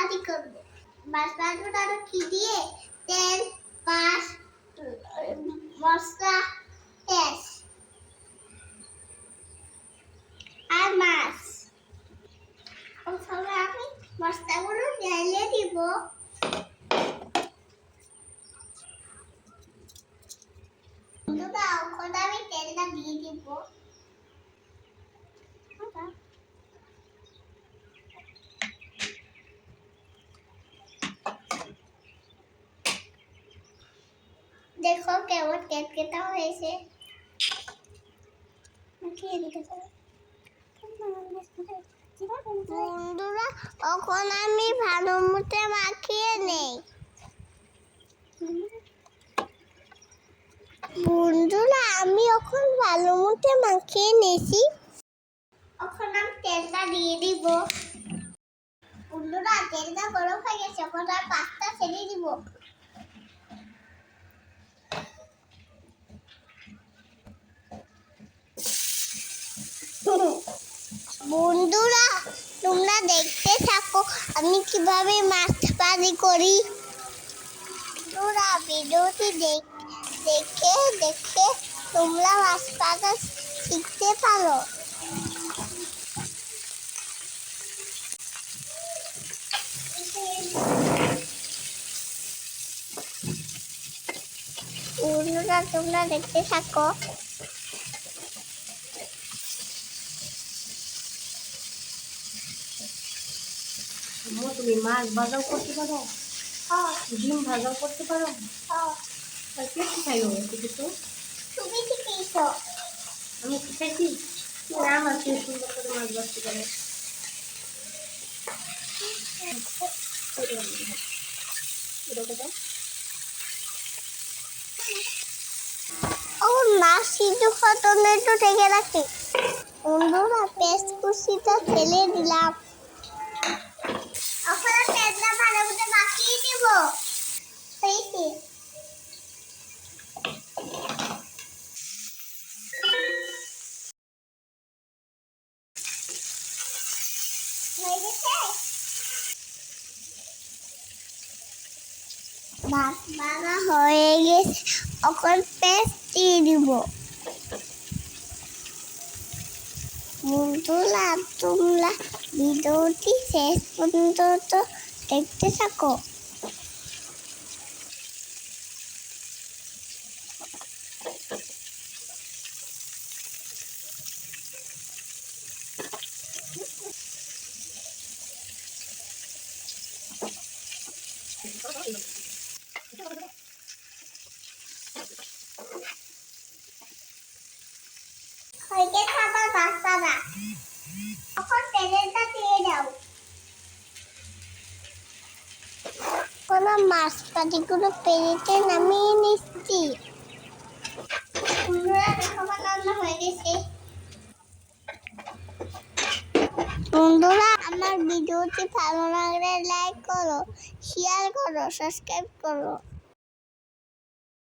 পাতি করবো। মাছ পাতিটা কি দিয়ে? তেল, মাছ, মশলা, পেঁয়াজ আর মাছ। প্রথমে আমি মশলাগুলো ঢেলে দিব। এখন আমি তেলটা দিয়ে দিব। দেখো কেমন কেটকেটা হয়েছে। বন্ধুরা, এখন আমি ভালো মতো মাখিয়ে নেই। বন্ধুরা, আমি এখন ভালো মতো মাখিয়ে নিয়েছি। এখন আমি তেলটা দিয়ে দিব। বন্ধুরা, তেলটা গরম হয়ে গেছে, এখন আমি পাস্তা ছেড়ে দিব। বন্ধুরা, তোমরা দেখতে থাকো আমি কিভাবে মাছ ভাজি করি। বন্ধুরা, ভিডিওটি দেখে দেখে তোমরা মাছ ভাজা শিখতে পারো। বন্ধুরা, তোমরা দেখতে থাকো। তুমি মাছ ভাজাও করতে পারো, ডিম ভাজাও করতে পারো। আর কে শিখাইলো কিছু? তুমি শিখেছো? আমি শিখাইছি না, আমার কি সুন্দর করে মাছ ভাজতে পারে। মাছ সিদ্ধ ফটন একটু ঢেকে রাখি। বন্ধুরা, পেস্ট কুচিটা ফেলে দিলাম। এখন তেলটা ভালো মতো মাখিয়ে দিব। হয়ে গেছে। মাছ ভাজা হয়ে গেছে, এখন পেস্ট দিয়ে দিব। বন্ধুরা, তোমরা ভিডিওটি শেষ পর্যন্ত দেখতে থাকো। হয়ে গেছে আমার মাছ ভাজা। এখন তেলটা দিয়ে দাও। কোনো মাছ পাতিগুলো পেরেতে নামিয়ে নিচ্ছি। বন্ধুরা, দেখো আমার রান্না হয়ে গেছে। বন্ধুরা, আমার ভিডিওটি ভালো লাগলে লাইক করো, শেয়ার করো, সাবস্ক্রাইব করো।